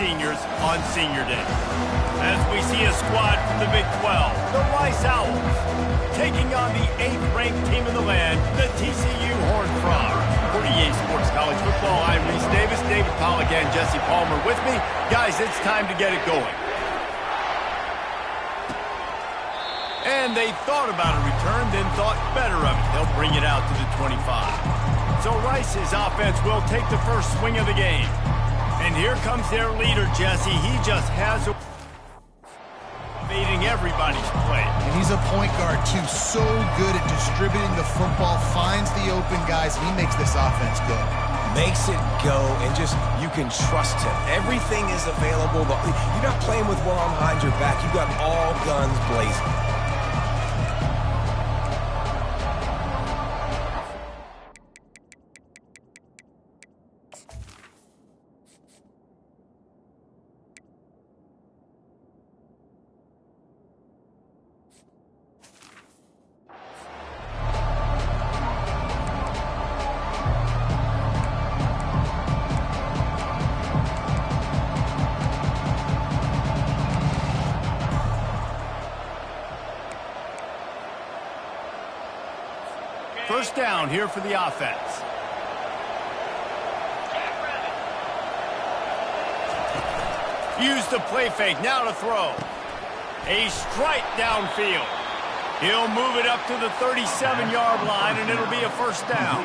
seniors on Senior Day. As we see a squad from the Big 12, the Rice Owls, taking on the 8th-ranked team in the land, the TCU Horned Frogs. For EA Sports College Football, I'm Reese Davis, David Pollack, and Jesse Palmer with me. Guys, it's time to get it going. And they thought about a return, then thought better of it. They'll bring it out to the 25. So Rice's offense will take the first swing of the game. And here comes their leader, Jesse. He just has a evading everybody's play. And he's a point guard, too. So good at distributing the football, finds the open guys. He makes this offense go. Makes it go, and just, you can trust him. Everything is available. You're not playing with one arm behind your back. You've got all guns blazing. First down here for the offense. Use the play fake, now to throw. A strike downfield. He'll move it up to the 37-yard line, and it'll be a first down.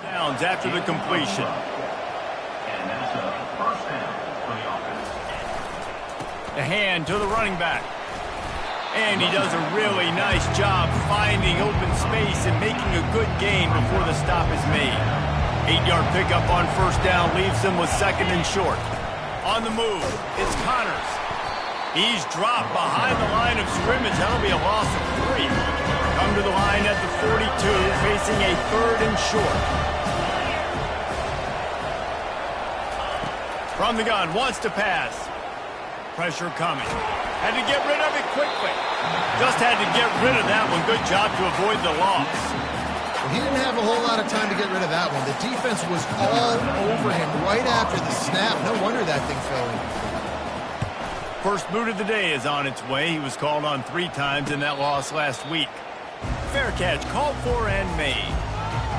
Downs after the completion. And that's a first down for the offense. The hand to the running back. And he does a really nice job finding open space and making a good gain before the stop is made. 8-yard pickup on first down leaves them with second and short. On the move, it's Connors. He's dropped behind the line of scrimmage. That'll be a loss of 3. Come to the line at the 42, facing a third and short. From the gun, wants to pass. Pressure coming. Had to get rid of it quickly. Just had to get rid of that one. Good job to avoid the loss. Well, he didn't have a whole lot of time to get rid of that one. The defense was all over him right after the snap. No wonder that thing fell in. First boot of the day is on its way. He was called on 3 times in that loss last week. Fair catch called for and made.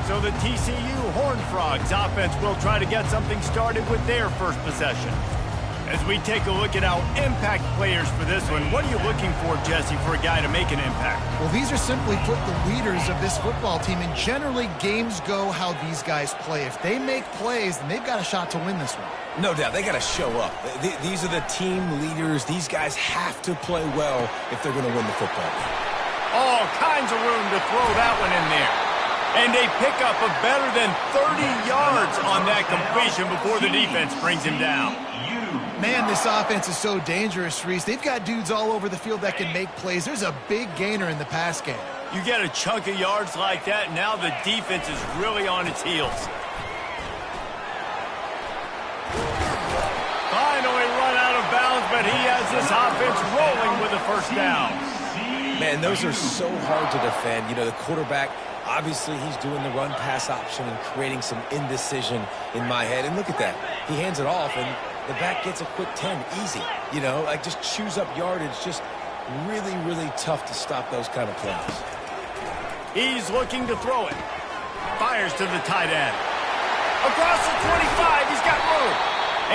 So the TCU Horned Frogs offense will try to get something started with their first possession. As we take a look at our impact players for this one, what are you looking for, Jesse, for a guy to make an impact? Well, these are simply put the leaders of this football team, and generally games go how these guys play. If they make plays, then they've got a shot to win this one. No doubt, they got to show up. These are the team leaders. These guys have to play well if they're going to win the football game. All kinds of room to throw that one in there. And a pickup of better than 30 yards on that completion before the defense brings him down. Man, this offense is so dangerous, Reese. They've got dudes all over the field that can make plays. There's a big gainer in the pass game. You get a chunk of yards like that, now the defense is really on its heels. Finally run out of bounds, but he has this offense rolling with a first down. Man, those are so hard to defend. You know, the quarterback, obviously he's doing the run-pass option and creating some indecision in my head. And look at that. He hands it off, and the back gets a quick 10, easy. You know, like just chews up yardage. Just really, really tough to stop those kind of plays. He's looking to throw it. Fires to the tight end. Across the 25, he's got room.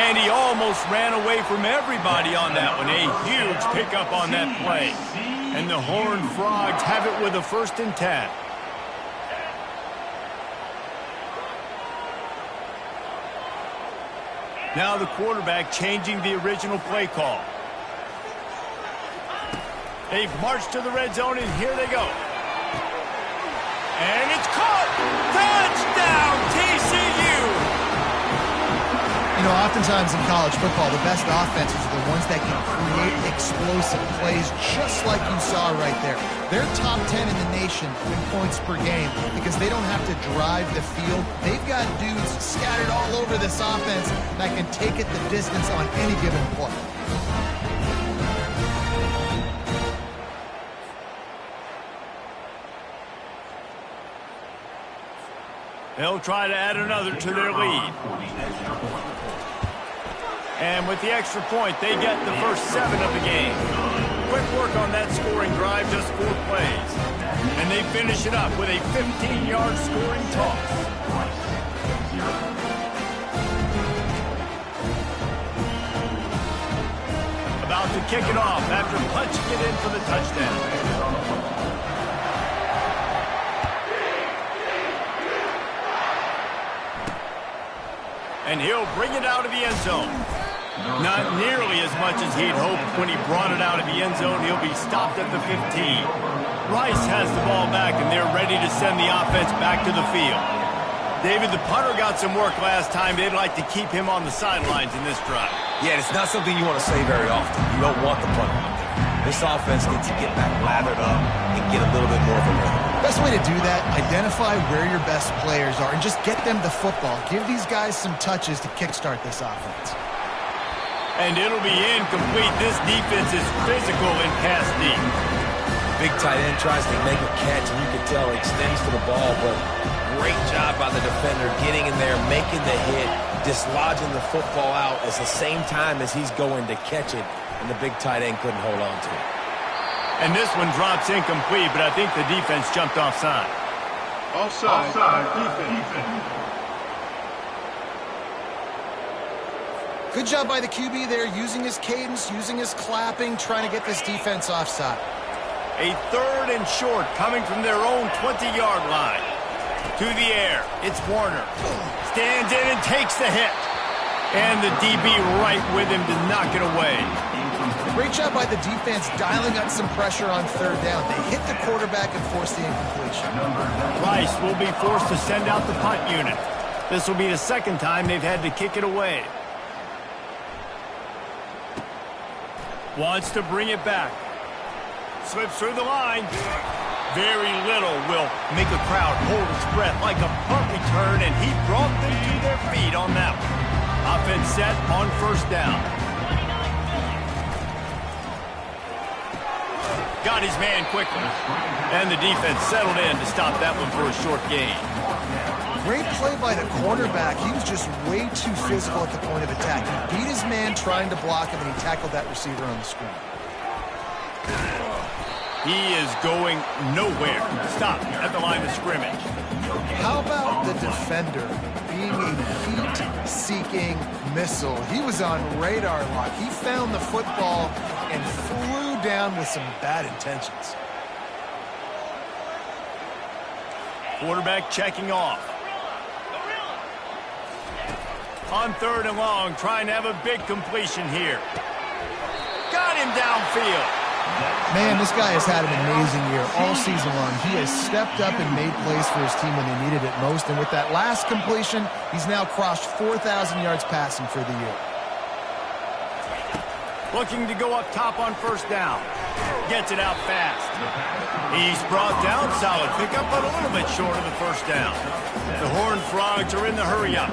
And he almost ran away from everybody on that one. A huge pickup on that play. And the Horned Frogs have it with a 1st and 10. Now the quarterback changing the original play call. They've marched to the red zone, and here they go. And it's caught! Touchdown, TCU! You know, oftentimes in college football, the best offenses are the ones that can create explosive plays just like you saw right there. They're top 10 in the nation in points per game because they don't have to drive the field. They've got dudes scattered all over this offense that can take it the distance on any given play. They'll try to add another to their lead. And with the extra point, they get the first 7 of the game. Quick work on that scoring drive, just 4 plays. And they finish it up with a 15-yard scoring toss. About to kick it off after punching it in for the touchdown. And he'll bring it out of the end zone. Not nearly as much as he'd hoped when he brought it out of the end zone. He'll be stopped at the 15. Rice has the ball back, and they're ready to send the offense back to the field. David, the punter got some work last time. They'd like to keep him on the sidelines in this drive. Yeah, it's not something you want to say very often. You don't want the punter out there. This offense needs to get back lathered up and get a little bit more of a rhythm. Best way to do that, identify where your best players are and just get them the football. Give these guys some touches to kickstart this offense. And it'll be incomplete. This defense is physical in pass deep. Big tight end tries to make a catch, and you can tell he extends for the ball, but great job by the defender getting in there, making the hit, dislodging the football out at the same time as he's going to catch it, and the big tight end couldn't hold on to it. And this one drops incomplete, but I think the defense jumped offside. Offside. Defense. Good job by the QB there, using his cadence, using his clapping, trying to get this defense offside. A 3rd and short coming from their own 20-yard line. To the air, it's Warner. Stands in and takes the hit. And the DB right with him to knock it away. Great job by the defense dialing up some pressure on 3rd down. They hit the quarterback and forced the incompletion. Rice will be forced to send out the punt unit. This will be the 2nd time they've had to kick it away. Wants to bring it back. Slips through the line. Very little will make a crowd hold its breath like a punt return, and he brought them to their feet on that one. Offense set on 1st down. Got his man quickly. And the defense settled in to stop that one for a short gain. Great play by the cornerback. He was just way too physical at the point of attack. He beat his man trying to block him, and he tackled that receiver on the screen. He is going nowhere. Stop at the line of scrimmage. How about the defender being a heat-seeking missile? He was on radar lock. He found the football and flew down with some bad intentions. Quarterback checking off. On 3rd and long, trying to have a big completion here. Got him downfield. Man, this guy has had an amazing year all season long. He has stepped up and made plays for his team when they needed it most. And with that last completion, he's now crossed 4,000 yards passing for the year. Looking to go up top on 1st down. Gets it out fast. He's brought down. Solid pickup, but a little bit short of the 1st down. The Horned Frogs are in the hurry-up.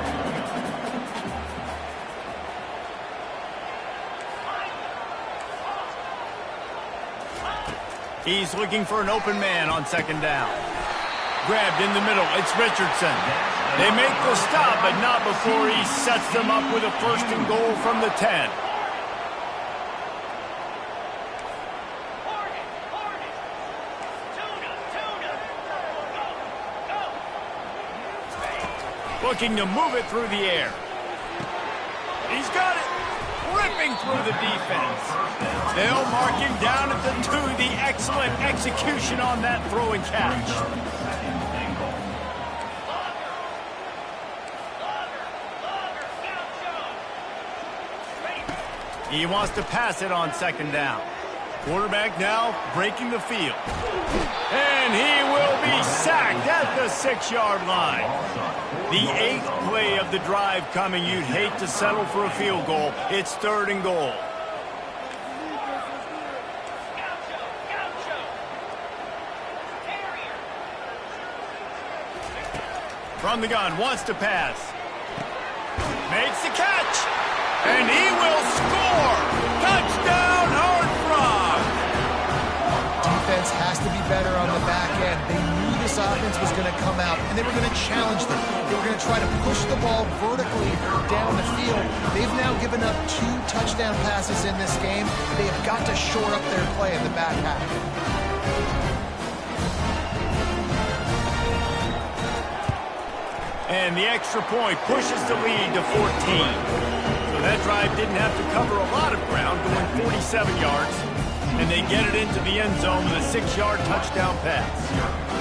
He's looking for an open man on 2nd down. Grabbed in the middle. It's Richardson. They make the stop, but not before he sets them up with a 1st and goal from the 10. Looking to move it through the air. He's got it. Ripping through the defense. They'll mark him down at the 2. The excellent execution on that throw and catch. He wants to pass it on 2nd down. Quarterback now breaking the field. And he will be sacked at the 6-yard line. The 8th play of the drive coming. You'd hate to settle for a field goal. It's 3rd and goal. From the gun, wants to pass. Makes the catch. And he will score. Touchdown, Horned Frog. Defense has to be better on the back end. They knew this offense was going to come out, and they were going to challenge them. They were going to try to push the ball vertically down the field. They've now given up 2 touchdown passes in this game. They have got to shore up their play in the back half. And the extra point pushes the lead to 14. So that drive didn't have to cover a lot of ground, going 47 yards. And they get it into the end zone with a 6-yard touchdown pass.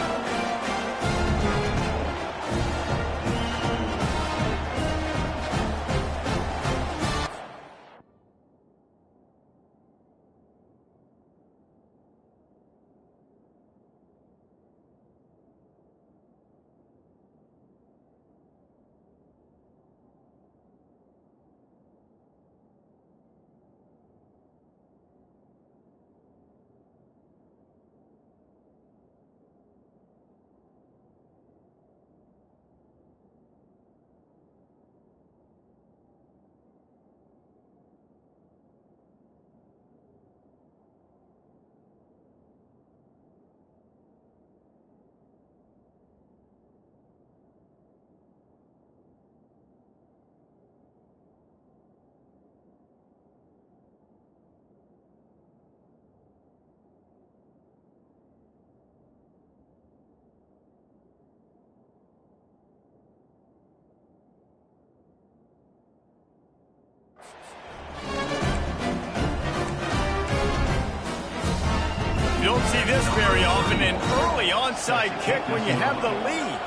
You don't see this very often, an early onside kick when you have the lead.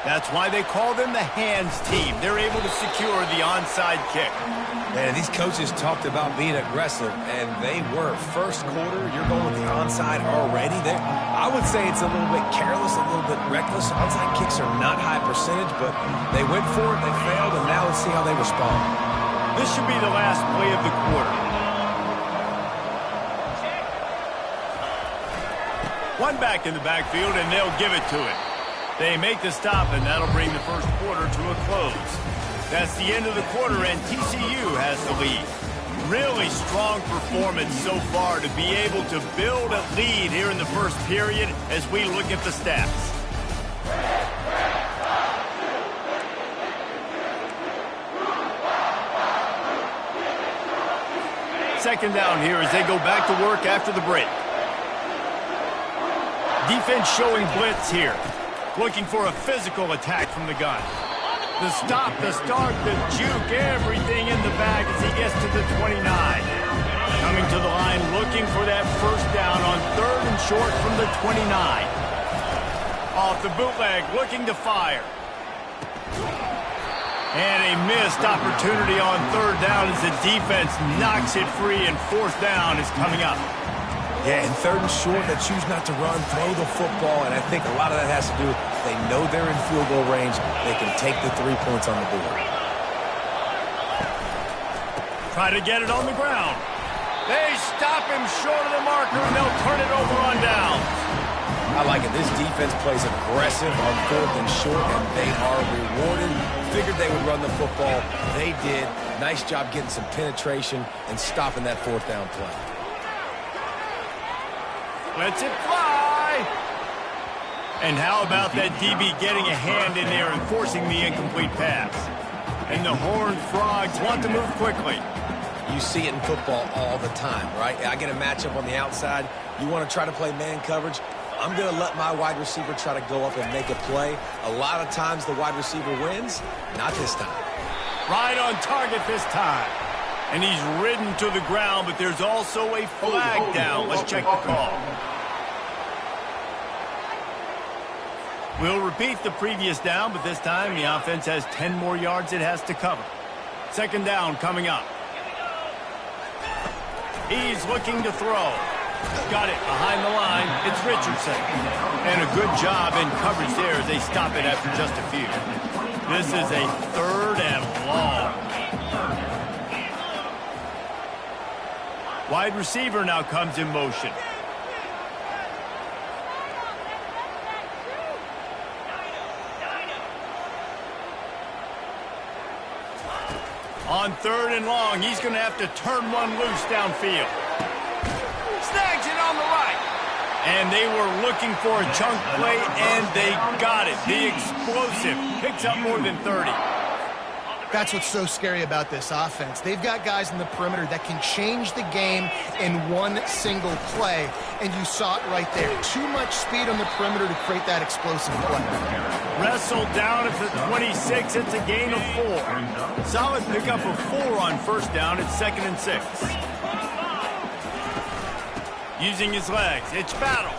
That's why they call them the hands team. They're able to secure the onside kick. Man, these coaches talked about being aggressive, and they were. First quarter, you're going with the onside already. I would say it's a little bit careless, a little bit reckless. Onside kicks are not high percentage, but they went for it, they failed, and now let's see how they respond. This should be the last play of the quarter. One back in the backfield, and they'll give it to it. They make the stop, and that'll bring the first quarter to a close. That's the end of the quarter, and TCU has the lead. Really strong performance so far to be able to build a lead here in the first period as we look at the stats. Second down here as they go back to work after the break. Defense showing blitz here. Looking for a physical attack from the gun. The stop, the start, the juke, everything in the bag as he gets to the 29. Coming to the line, looking for that first down on 3rd and short from the 29. Off the bootleg, looking to fire. And a missed opportunity on 3rd down as the defense knocks it free, and 4th down is coming up. Yeah, and 3rd and short, they choose not to run, throw the football, and I think a lot of that has to do with they know they're in field goal range. They can take the 3 points on the board. Try to get it on the ground. They stop him short of the marker, and they'll turn it over on downs. I like it. This defense plays aggressive on 4th and short, and they are rewarded. Figured they would run the football. They did. Nice job getting some penetration and stopping that 4th down play. Lets it fly. And how about that DB getting a hand in there and forcing the incomplete pass? And the Horned Frogs want to move quickly. You see it in football all the time, right? I get a matchup on the outside. You want to try to play man coverage. I'm going to let my wide receiver try to go up and make a play. A lot of times the wide receiver wins. Not this time. Right on target this time. And he's ridden to the ground, but there's also a flag down. Let's check the call. We'll repeat the previous down, but this time the offense has 10 more yards it has to cover. Second down coming up. He's looking to throw. Got it behind the line. It's Richardson. And a good job in coverage there as they stop it after just a few. This is a 3rd and long. Wide receiver now comes in motion. On 3rd and long, he's going to have to turn one loose downfield. Snags it on the right. And they were looking for a chunk play, and they got it. The explosive picks up more than 30. That's what's so scary about this offense. They've got guys in the perimeter that can change the game in one single play, and you saw it right there. Too much speed on the perimeter to create that explosive play. Wrestled down at the 26. It's a gain of 4. Solid pickup of 4 on first down. It's 2nd and 6. Using his legs, it's Battle.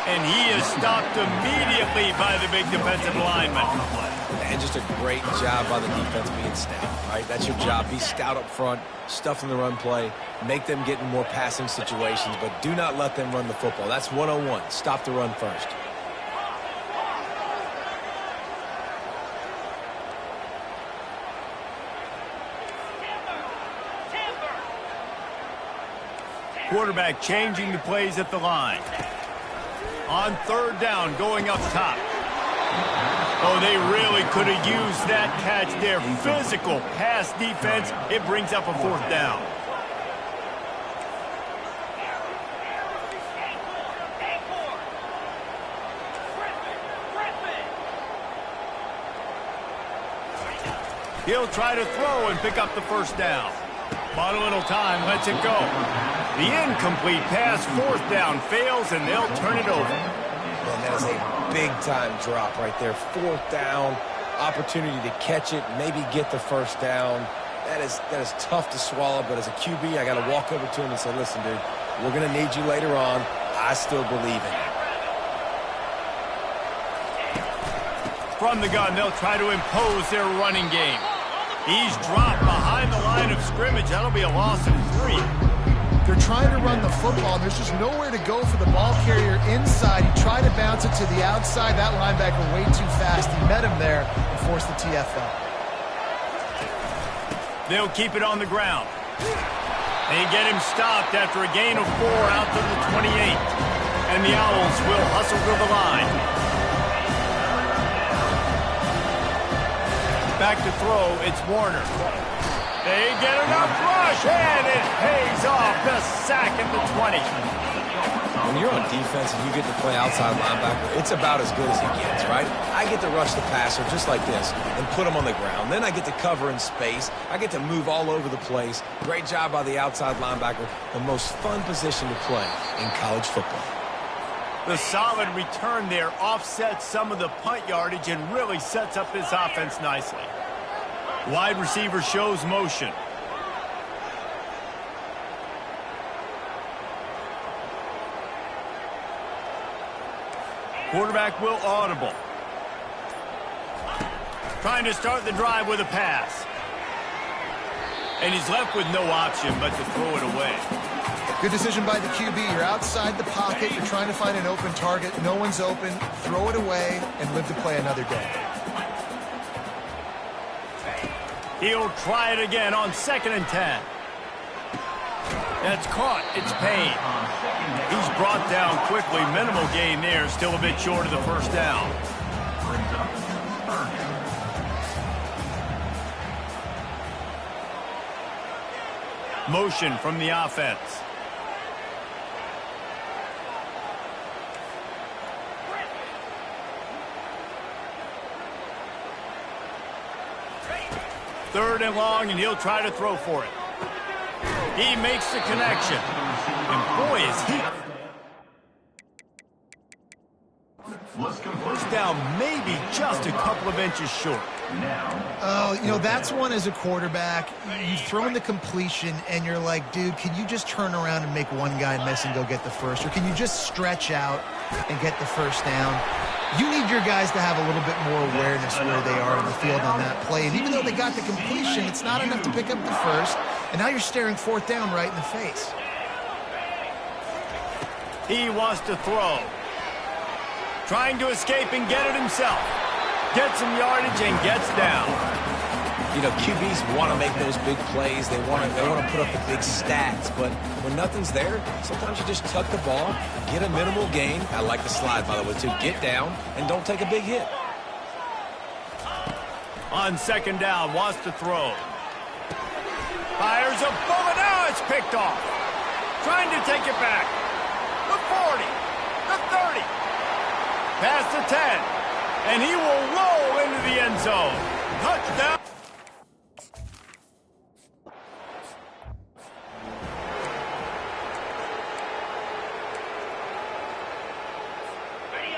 And he is stopped immediately by the big defensive lineman. And just a great job by the defense being stout, right? That's your job. Be stout up front, stuff in the run play, make them get in more passing situations, but do not let them run the football. That's 101. Stop the run first. Quarterback changing the plays at the line. On 3rd down, going up top. Oh, they really could have used that catch there. Physical pass defense. It brings up a 4th down. He'll try to throw and pick up the first down. Bought a little time, lets it go. The incomplete pass, 4th down, fails, and they'll turn it over. And that is a big-time drop right there. 4th down, opportunity to catch it, maybe get the first down. That is tough to swallow, but as a QB, I got to walk over to him and say, listen, dude, we're going to need you later on. I still believe in it. From the gun, they'll try to impose their running game. He's dropped behind the line of scrimmage. That'll be a loss of 3. They're trying to run the football, and there's just nowhere to go for the ball carrier inside. He tried to bounce it to the outside. That linebacker way too fast. He met him there and forced the TFL. They'll keep it on the ground. They get him stopped after a gain of 4 out to the 28. And the Owls will hustle to the line. Back to throw, it's Warner. They get enough rush, and it pays off. The sack at the 20. When you're on defense and you get to play outside linebacker, it's about as good as it gets, right? I get to rush the passer just like this and put him on the ground. Then I get to cover in space. I get to move all over the place. Great job by the outside linebacker. The most fun position to play in college football. The solid return there offsets some of the punt yardage and really sets up this offense nicely. Wide receiver shows motion. Quarterback will audible. Trying to start the drive with a pass. And he's left with no option but to throw it away. Good decision by the QB. You're outside the pocket. You're trying to find an open target. No one's open. Throw it away and live to play another day. He'll try it again on 2nd and 10. That's caught. It's Payne. He's brought down quickly. Minimal gain there. Still a bit short of the first down. Motion from the offense. Third and long, and he'll try to throw for it. He makes the connection. And boy, is he... First down, maybe just a couple of inches short. Oh, you know, that's one as a quarterback. You throw in the completion, and you're like, dude, can you just turn around and make one guy miss and go get the first? Or can you just stretch out and get the first down? You need your guys to have a little bit more awareness where they are in the field on that play. And even though they got the completion, it's not enough to pick up the first. And now you're staring fourth down right in the face. He wants to throw. Trying to escape and get it himself. Gets some yardage and gets down. You know, QBs want to make those big plays. They want to put up the big stats. But when nothing's there, sometimes you just tuck the ball, get a minimal gain. I like the slide, by the way, too. Get down and don't take a big hit. On second down, wants to throw. Fires a bullet. Now it's picked off. Trying to take it back. The 40. The 30. Past the 10. And he will roll into the end zone. Touchdown.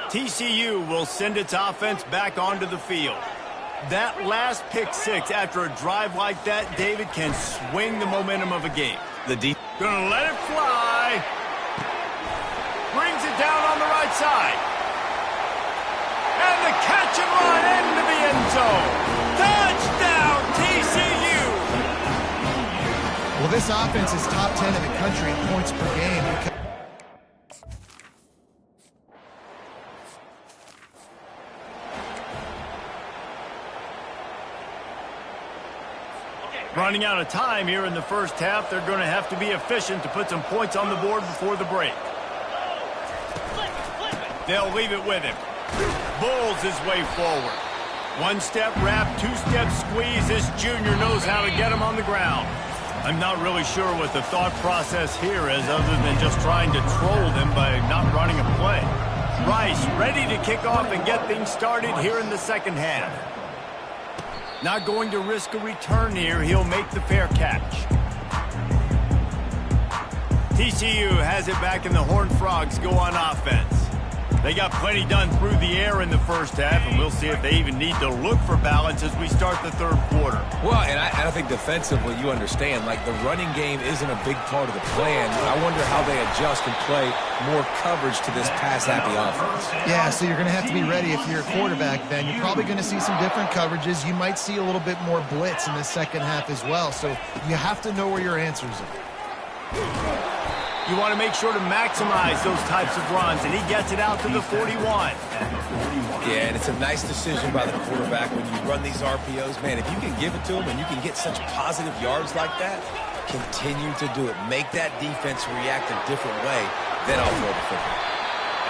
TCU will send its offense back onto the field. That last pick six after a drive like that, David, can swing the momentum of a game. Gonna let it fly. Brings it down on the right side. And the catch and run into the end zone. Touchdown, TCU! Well, this offense is top 10 in the country in points per game. Running out of time here in the first half. They're going to have to be efficient to put some points on the board before the break. They'll leave it with him. Bulls his way forward. One-step wrap, two-step squeeze. This junior knows how to get him on the ground. I'm not really sure what the thought process here is other than just trying to troll them by not running a play. Rice ready to kick off and get things started here in the second half. Not going to risk a return here. He'll make the fair catch. TCU has it back and the Horned Frogs go on offense. They got plenty done through the air in the first half, and we'll see if they even need to look for balance as we start the third quarter. Well, and I think defensively, you understand, like the running game isn't a big part of the plan. I wonder how they adjust and play more coverage to this pass-happy offense. Yeah, so you're going to have to be ready if you're a quarterback then. You're probably going to see some different coverages. You might see a little bit more blitz in the second half as well, so you have to know where your answers are. You want to make sure to maximize those types of runs, and he gets it out to the 41. Yeah, and it's a nice decision by the quarterback when you run these RPOs. Man, if you can give it to him and you can get such positive yards like that, continue to do it. Make that defense react a different way, then I'll throw the football.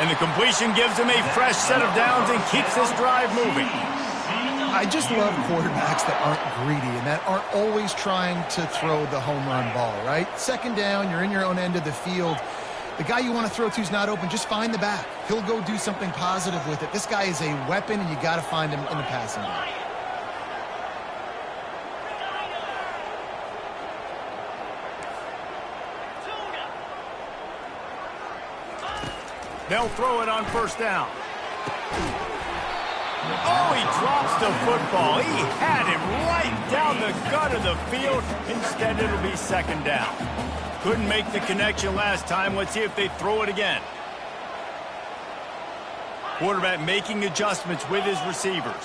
And the completion gives him a fresh set of downs and keeps this drive moving. I just love quarterbacks that aren't greedy and that aren't always trying to throw the home run ball, right? Second down, you're in your own end of the field. The guy you want to throw to is not open. Just find the back. He'll go do something positive with it. This guy is a weapon, and you got to find him in the passing game. They'll throw it on first down. Oh, he drops the football. He had him right down the gut of the field. Instead, it'll be second down. Couldn't make the connection last time. Let's see if they throw it again. Quarterback making adjustments with his receivers.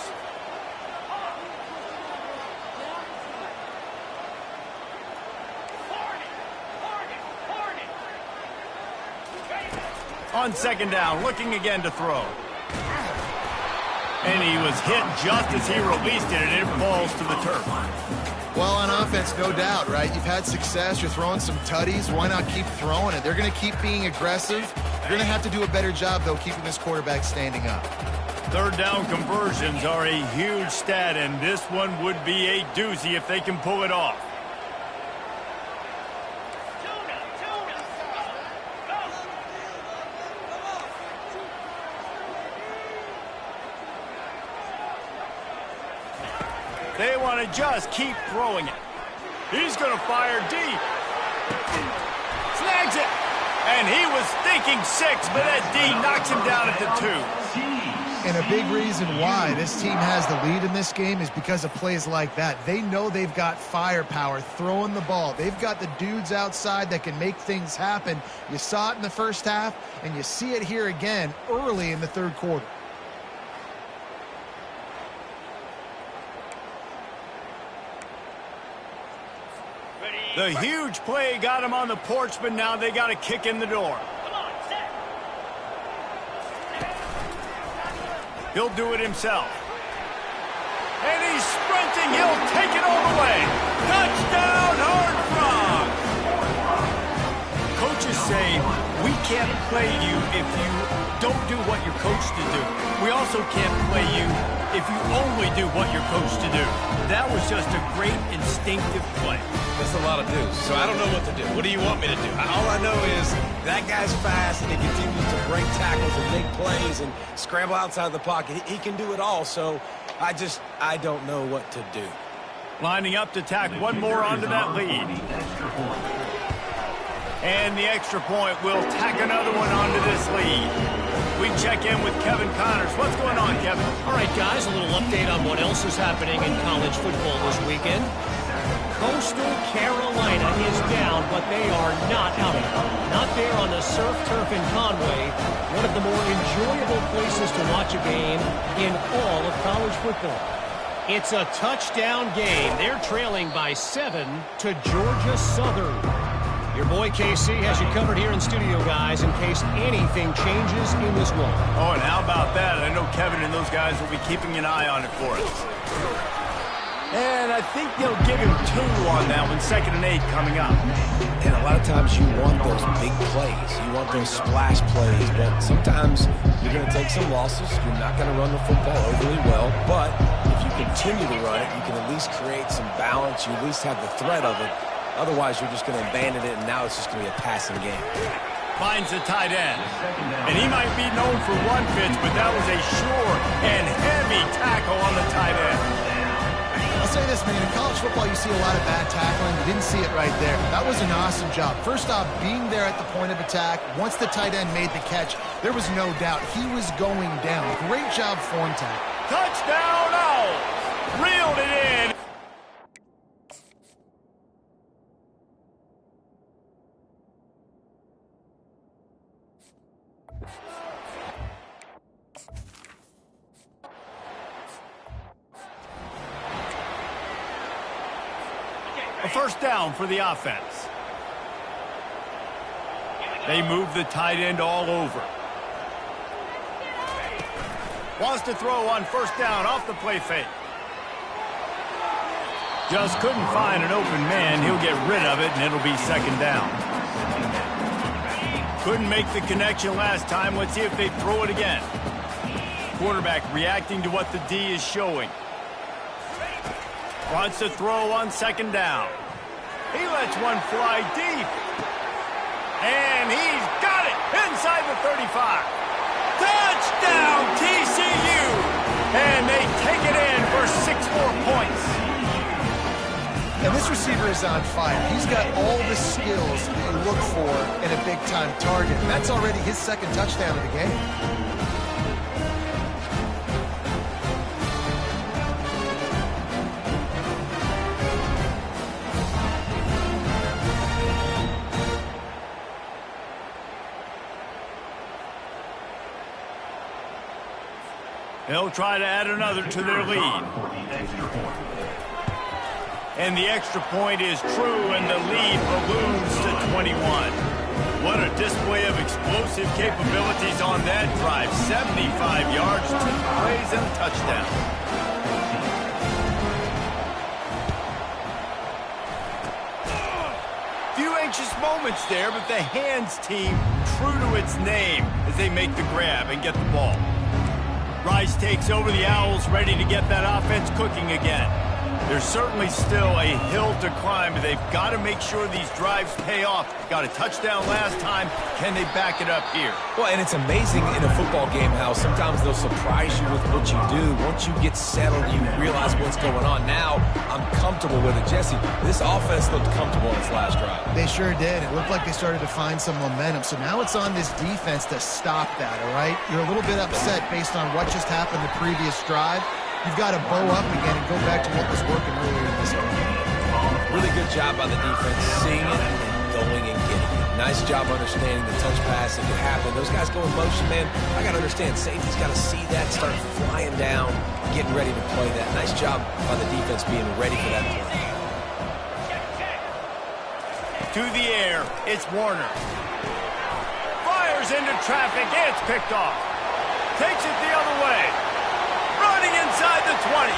On second down, looking again to throw. And he was hit just as he released it, and it falls to the turf. Well, on offense, no doubt, right? You've had success. You're throwing some tutties. Why not keep throwing it? They're going to keep being aggressive. You're going to have to do a better job, though, keeping this quarterback standing up. Third down conversions are a huge stat, and this one would be a doozy if they can pull it off. They want to just keep throwing it. He's going to fire deep. Snags it. And he was thinking 6, but that D knocks him down at the 2. And a big reason why this team has the lead in this game is because of plays like that. They know they've got firepower throwing the ball. They've got the dudes outside that can make things happen. You saw it in the first half, and you see it here again early in the third quarter. The huge play got him on the porch, but now they got a kick in the door. He'll do it himself. And he's sprinting. He'll take it all the way. Touchdown, Horned Frogs! Coaches say, we can't play you if you don't do what you're coached to do. We also can't play you if you only do what you're coached to do. That was just a great instinctive play. That's a lot of dudes, so I don't know what to do. What do you want me to do? All I know is that guy's fast and he continues to break tackles and make plays and scramble outside the pocket. He can do it all, so I don't know what to do. Lining up to tack one more onto that lead. And the extra point will tack another one onto this lead. We check in with Kevin Connors. What's going on, Kevin? All right, guys, a little update on what else is happening in college football this weekend. Coastal Carolina is down, but they are not out of it. Not there on the surf turf in Conway, one of the more enjoyable places to watch a game in all of college football. It's a touchdown game. They're trailing by 7 to Georgia Southern. Your boy KC has you covered here in studio, guys, in case anything changes in this one. Oh, and how about that? I know Kevin and those guys will be keeping an eye on it for us. And I think they'll give him 2 on that one, 2nd and 8 coming up. And a lot of times you want those big plays. You want those splash plays, but sometimes you're going to take some losses. You're not going to run the football overly well, but if you continue to run it, you can at least create some balance. You at least have the threat of it. Otherwise, you're just going to abandon it, and now it's just going to be a passing game. Finds the tight end. And he might be known for one pitch, but that was a sure and heavy tackle on the tight end. I'll say this, man, in college football you see a lot of bad tackling. You didn't see it right there. That was an awesome job. First off, being there at the point of attack. Once the tight end made the catch, there was no doubt he was going down. Great job form tackle. Touchdown! Oh! Reeled it in. A first down for the offense. They move the tight end all over. Wants to throw on first down off the play fake. Just couldn't find an open man. He'll get rid of it, and it'll be 2nd down. Couldn't make the connection last time. Let's see if they throw it again. Quarterback reacting to what the D is showing. Wants to throw on 2nd down. He lets one fly deep. And he's got it inside the 35. Touchdown, TCU! And they take it in for 6 more points. And this receiver is on fire. He's got all the skills that you look for in a big-time target. And that's already his 2nd touchdown of the game. They'll try to add another to their lead. And the extra point is true, and the lead balloons to 21. What a display of explosive capabilities on that drive. 75 yards, 2 plays, and a touchdown. Few anxious moments there, but the hands team true to its name as they make the grab and get the ball. Rice takes over the Owls, ready to get that offense cooking again. There's certainly still a hill to climb, but they've got to make sure these drives pay off. Got a touchdown last time. Can they back it up here? Well, and it's amazing in a football game how sometimes they'll surprise you with what you do. Once you get settled, you realize what's going on. Now, I'm comfortable with it. Jesse, this offense looked comfortable in its last drive. They sure did. It looked like they started to find some momentum. So now it's on this defense to stop that, all right? You're a little bit upset based on what just happened the previous drive. You've got to bow up again and go back to what was working earlier in this game. Really good job by the defense, seeing it and going and getting it. Nice job understanding the touch pass that could happen. Those guys go in motion, man. I got to understand, safety's got to see that, start flying down, getting ready to play that. Nice job by the defense being ready for that play. to the air. It's Warner. Fires into traffic. It's picked off. Takes it the other way. Running inside the 20.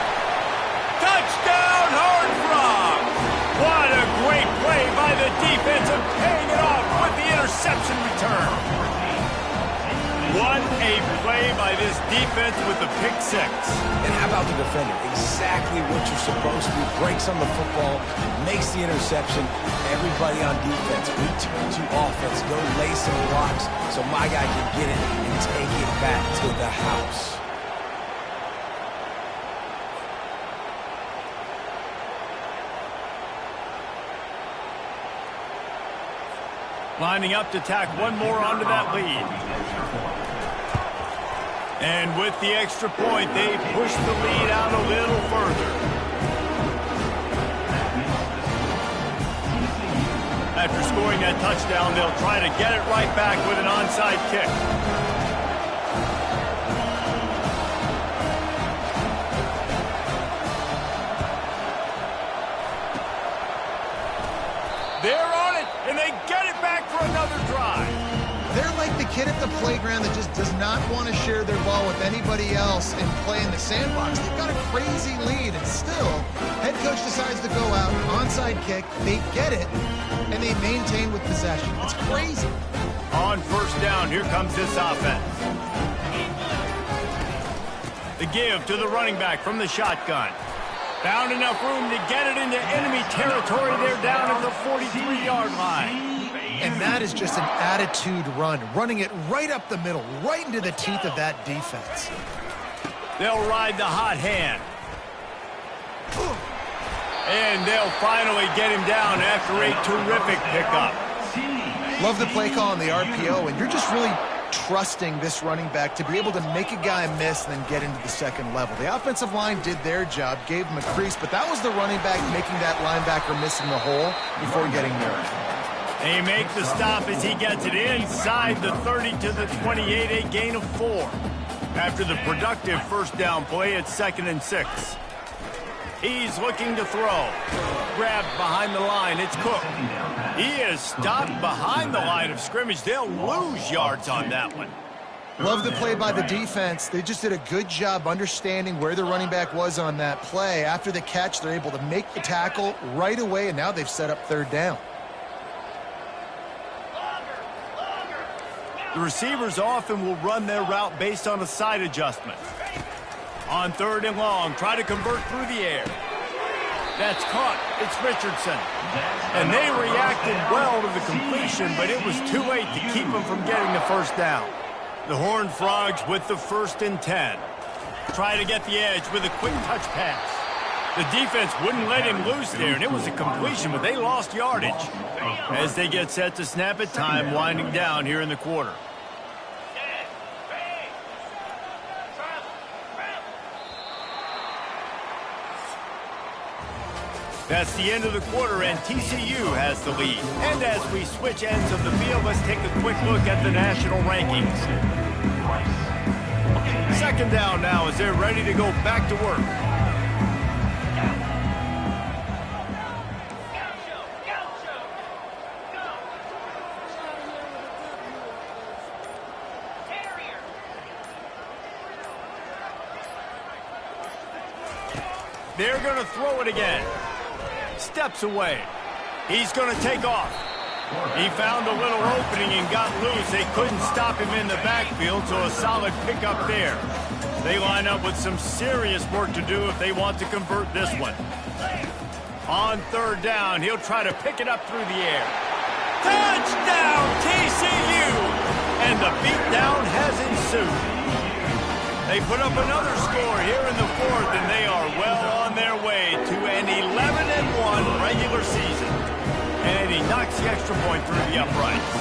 Touchdown, Horned Frogs! What a great play by the defense and paying it off with the interception return. What a play by this defense with the pick six. And how about the defender? Exactly what you're supposed to do. Breaks on the football, makes the interception. Everybody on defense, return to offense. Go lay some blocks so my guy can get it and take it back to the house. Lining up to tack one more onto that lead. And with the extra point, they push the lead out a little further. After scoring that touchdown, they'll try to get it right back with an onside kick. They're on it, and they get it back for another drive. They're like the kid at the playground that just does not want to share their ball with anybody else and play in the sandbox. They've got a crazy lead, and still, head coach decides to go out, onside kick, they get it, and they maintain with possession. It's crazy. On first down, here comes this offense. The give to the running back from the shotgun. Found enough room to get it into enemy territory. They're down at the 43-yard line. And that is just an attitude run, running it right up the middle, right into the teeth of that defense. They'll ride the hot hand. And they'll finally get him down after a terrific pickup. Love the play call on the RPO, and you're just really trusting this running back to be able to make a guy miss and then get into the second level. The offensive line did their job, gave him a crease, but that was the running back making that linebacker miss in the hole before getting there. They make the stop as he gets it inside the 30 to the 28, a gain of 4. After the productive first down play, it's 2nd and 6. He's looking to throw. Grabbed behind the line, it's Cook. He is stopped behind the line of scrimmage. They'll lose yards on that one. Love the play by the defense. They just did a good job understanding where the running back was on that play. After the catch, they're able to make the tackle right away, and now they've set up 3rd down. The receivers often will run their route based on a side adjustment. On 3rd and long, try to convert through the air. That's caught. It's Richardson. And they reacted well to the completion, but it was too late to keep them from getting the first down. The Horned Frogs with the 1st and 10. Try to get the edge with a quick touch pass. The defense wouldn't let him loose there, and it was a completion, but they lost yardage. As they get set to snap it, time winding down here in the quarter. That's the end of the quarter, and TCU has the lead. And as we switch ends of the field, let's take a quick look at the national rankings. 2nd down now as they're ready to go back to work. They're going to throw it again. Steps away. He's going to take off. He found a little opening and got loose. They couldn't stop him in the backfield, so a solid pickup there. They line up with some serious work to do if they want to convert this one. On 3rd down, he'll try to pick it up through the air. Touchdown, TCU! And the beatdown has ensued. They put up another score here in the 4th, and they are well on their way to an 11-1 regular season. And he knocks the extra point through the uprights.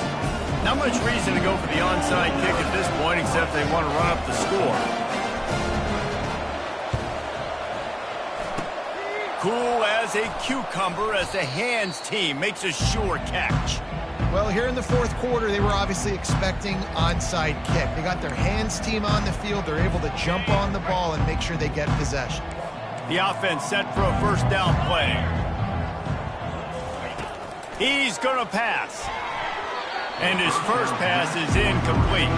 Not much reason to go for the onside kick at this point, except they want to run up the score. Cool as a cucumber as the hands team makes a sure catch. Well, here in the 4th quarter, they were obviously expecting onside kick. They got their hands team on the field. They're able to jump on the ball and make sure they get possession. The offense set for a 1st down play. He's going to pass. And his first pass is incomplete.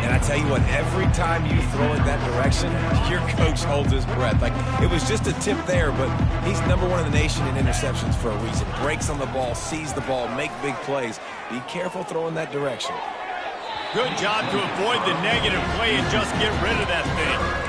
And I tell you what, every time you throw it that direction, your coach holds his breath. Like, it was just a tip there, but he's number one in the nation in interceptions for a reason. Breaks on the ball, sees the ball, make big plays. Be careful throwing that direction. Good job to avoid the negative play and just get rid of that thing.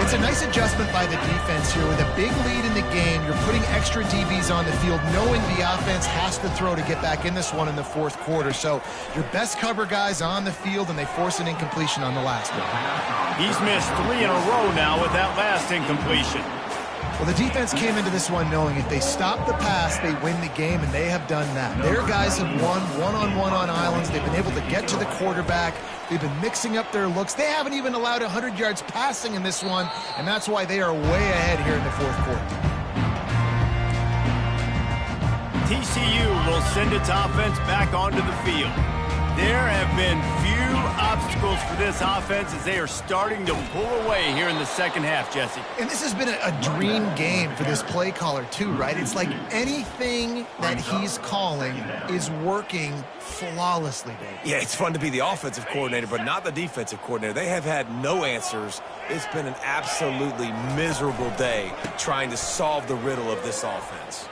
It's a nice adjustment by the defense here. With a big lead in the game, you're putting extra DBs on the field, knowing the offense has to throw to get back in this one in the fourth quarter. So your best cover guys on the field, and they force an incompletion on the last one. He's missed 3 in a row now with that last incompletion. Well, the defense came into this one knowing if they stop the pass, they win the game, and they have done that. Their guys have won one-on-one on islands. They've been able to get to the quarterback. They've been mixing up their looks. They haven't even allowed 100 yards passing in this one, and that's why they are way ahead here in the fourth quarter. TCU will send its offense back onto the field. There have been few obstacles for this offense as they are starting to pull away here in the second half, Jesse. And this has been a dream game for this play caller too, right? It's like anything that he's calling is working flawlessly, Dave. Yeah, it's fun to be the offensive coordinator, but not the defensive coordinator. They have had no answers. It's been an absolutely miserable day trying to solve the riddle of this offense.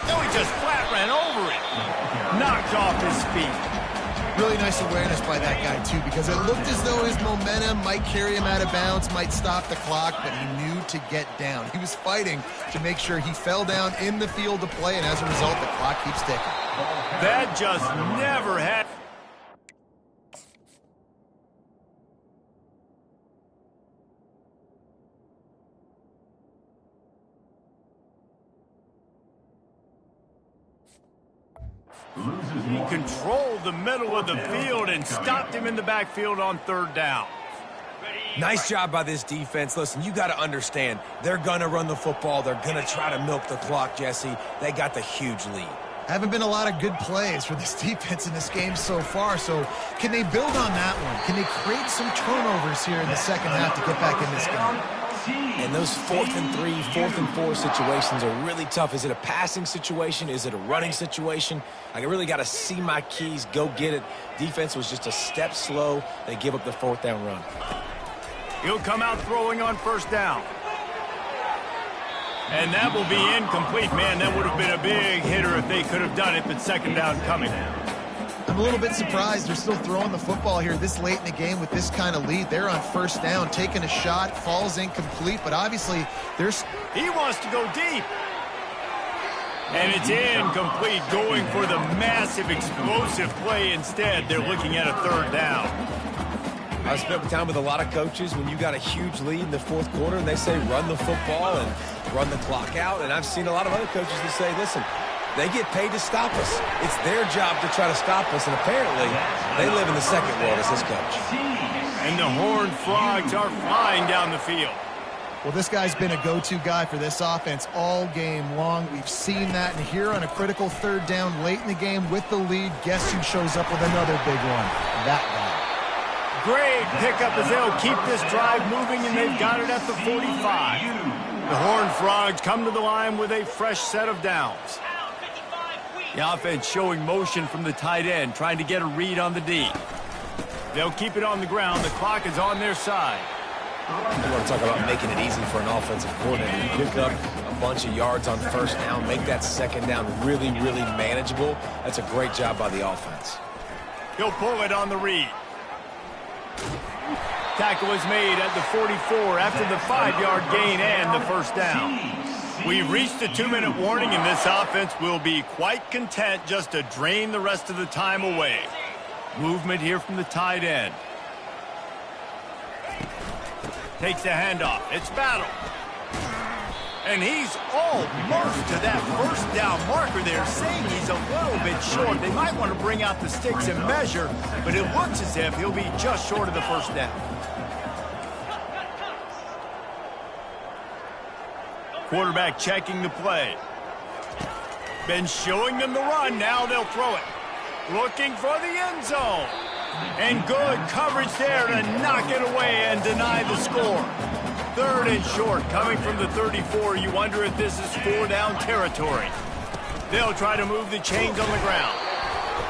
No, he just flat ran over it. Knocked off his feet. Really nice awareness by that guy, too, because it looked as though his momentum might carry him out of bounds, might stop the clock, but he knew to get down. He was fighting to make sure he fell down in the field to play, and as a result, the clock keeps ticking. That just never happened. He controlled the middle of the field and stopped him in the backfield on third down. Nice job by this defense. Listen, you got to understand, they're going to run the football. They're going to try to milk the clock, Jesse. They got the huge lead. Haven't been a lot of good plays for this defense in this game so far, so can they build on that one? Can they create some turnovers here in the second half to get back in this game? And those 4th and 3, 4th and 4 situations are really tough. Is it a passing situation? Is it a running situation? I really got to see my keys, go get it. Defense was just a step slow. They give up the 4th down run. He'll come out throwing on first down. And that will be incomplete. Man, that would have been a big hitter if they could have done it, but second down coming. I'm a little bit surprised they're still throwing the football here this late in the game with this kind of lead. They're on first down, taking a shot, falls incomplete, but obviously there's... He wants to go deep. And it's incomplete, going for the massive explosive play instead. They're looking at a third down. I've spent time with a lot of coaches when you got a huge lead in the fourth quarter and they say run the football and run the clock out. And I've seen a lot of other coaches that say, listen, they get paid to stop us. It's their job to try to stop us. And apparently they live in the second world as this coach. And the Horned Frogs are flying down the field. Well, this guy's been a go-to guy for this offense all game long. We've seen that, and here on a critical third down late in the game with the lead, guess who shows up with another big one? That guy. Great pickup as they'll keep this drive moving, and they've got it at the 45. The Horned Frogs come to the line with a fresh set of downs. The offense showing motion from the tight end, trying to get a read on the D. They'll keep it on the ground. The clock is on their side. You want to talk about making it easy for an offensive coordinator. You pick up a bunch of yards on first down, make that second down really, really manageable. That's a great job by the offense. He'll pull it on the read. Tackle is made at the 44 after the 5-yard gain and the first down. We've reached the 2-minute warning, and this offense will be quite content just to drain the rest of the time away. Movement here from the tight end. Takes the handoff. It's Battle. And he's almost to that first down marker there, saying he's a little bit short. They might want to bring out the sticks and measure, but it looks as if he'll be just short of the first down. Quarterback checking the play. Been showing them the run. Now they'll throw it. Looking for the end zone. And good coverage there to knock it away and deny the score. Third and short coming from the 34. You wonder if this is 4-down territory. They'll try to move the chains on the ground.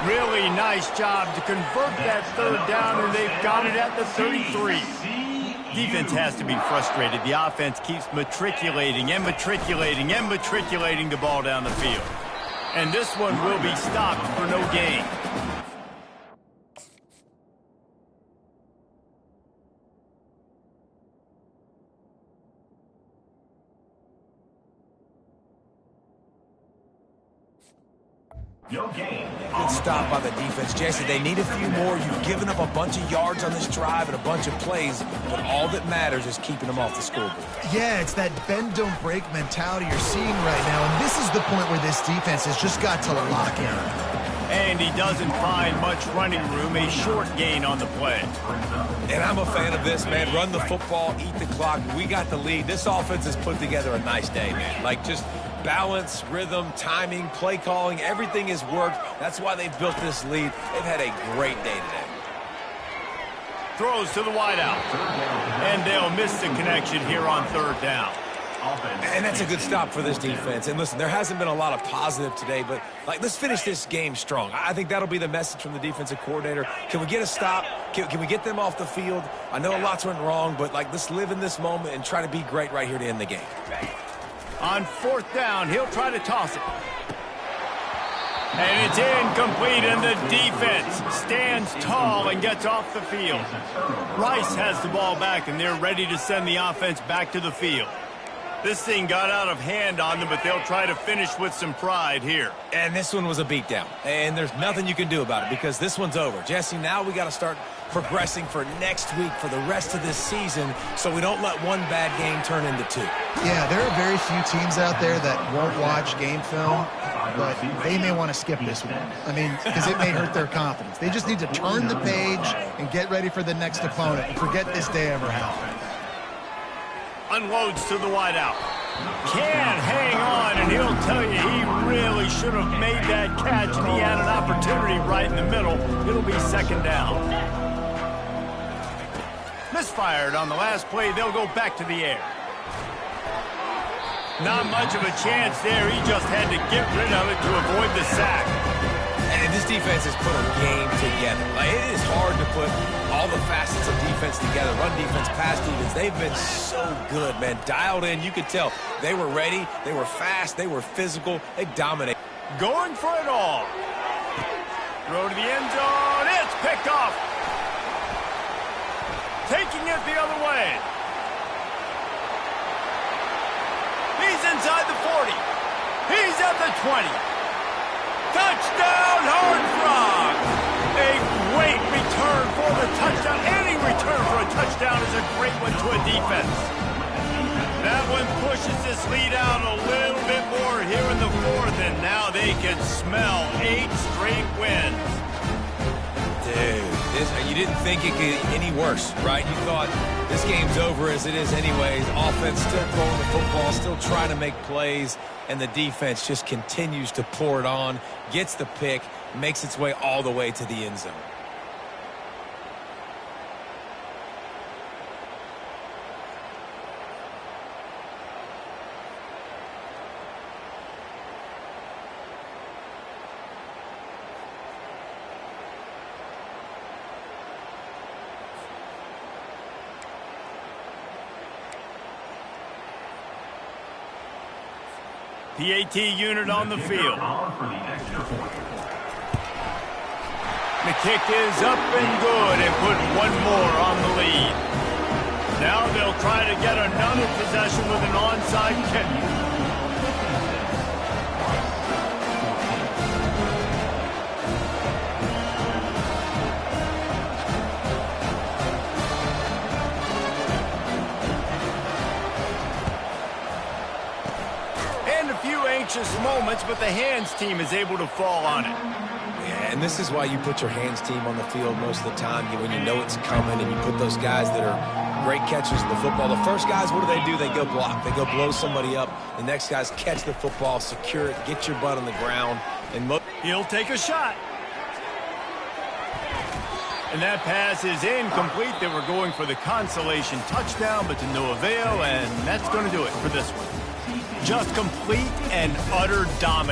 Really nice job to convert that third down, and they've got it at the 33. Defense has to be frustrated. The offense keeps matriculating and matriculating and matriculating the ball down the field. And this one will be stopped for no gain. No gain. Good stop by the defense. Jason, they need a few more. You've given up a bunch of yards on this drive and a bunch of plays, but all that matters is keeping them off the scoreboard. Yeah, it's that bend, don't break mentality you're seeing right now, and this is the point where this defense has just got to lock in. And he doesn't find much running room, a short gain on the play. And I'm a fan of this, man. Run the football, eat the clock. We got the lead. This offense has put together a nice day, man. Like, just balance, rhythm, timing, play calling, everything has worked. That's why they've built this lead. They've had a great day today. Throws to the wideout. And they'll miss the connection here on third down. And that's a good stop for this defense. And listen, there hasn't been a lot of positive today, but let's finish this game strong. I think that'll be the message from the defensive coordinator. Can we get a stop? Can we get them off the field? I know lots went wrong, but let's live in this moment and try to be great right here to end the game. On fourth down, he'll try to toss it. And it's incomplete, and the defense stands tall and gets off the field. Rice has the ball back, and they're ready to send the offense back to the field. This thing got out of hand on them, but they'll try to finish with some pride here. And this one was a beatdown, and there's nothing you can do about it because this one's over. Jesse, now we got to start progressing for next week, for the rest of this season, so we don't let one bad game turn into two. Yeah, there are very few teams out there that won't watch game film, but they may want to skip this one. I mean, because it may hurt their confidence. They just need to turn the page and get ready for the next opponent and forget this day ever happened. Unloads to the wideout. Can't hang on, and he'll tell you he really should have made that catch, and he had an opportunity right in the middle. It'll be second down. Misfired on the last play. They'll go back to the air. Not much of a chance there. He just had to get rid of it to avoid the sack. And this defense has put a game together. It is hard to put all the facets of defense together. Run defense, pass defense. They've been so good, man. Dialed in. You could tell they were ready. They were fast. They were physical. They dominated. Going for it all. Throw to the end zone. It's picked off. Taking it the other way. He's inside the 40. He's at the 20. Touchdown, Horned Frogs! A great return for the touchdown. Any return for a touchdown is a great one to a defense. That one pushes this lead out a little bit more here in the fourth, and now they can smell 8 straight wins. Dude, you didn't think it could get any worse, right? You thought this game's over as it is anyways. Offense still throwing the football, still trying to make plays, and the defense just continues to pour it on, gets the pick, makes its way all the way to the end zone. PAT unit on the field. The kick is up and good and put one more on the lead. Now they'll try to get another possession with an onside kick. Anxious moments, but the hands team is able to fall on it. Yeah, and this is why you put your hands team on the field most of the time, when you know it's coming, and you put those guys that are great catchers of the football. The first guys, what do? They go block. They go blow somebody up. The next guys catch the football, secure it, get your butt on the ground. And he'll take a shot. And that pass is incomplete. They were going for the consolation touchdown, but to no avail, and that's going to do it for this one. Just complete and utter dominance.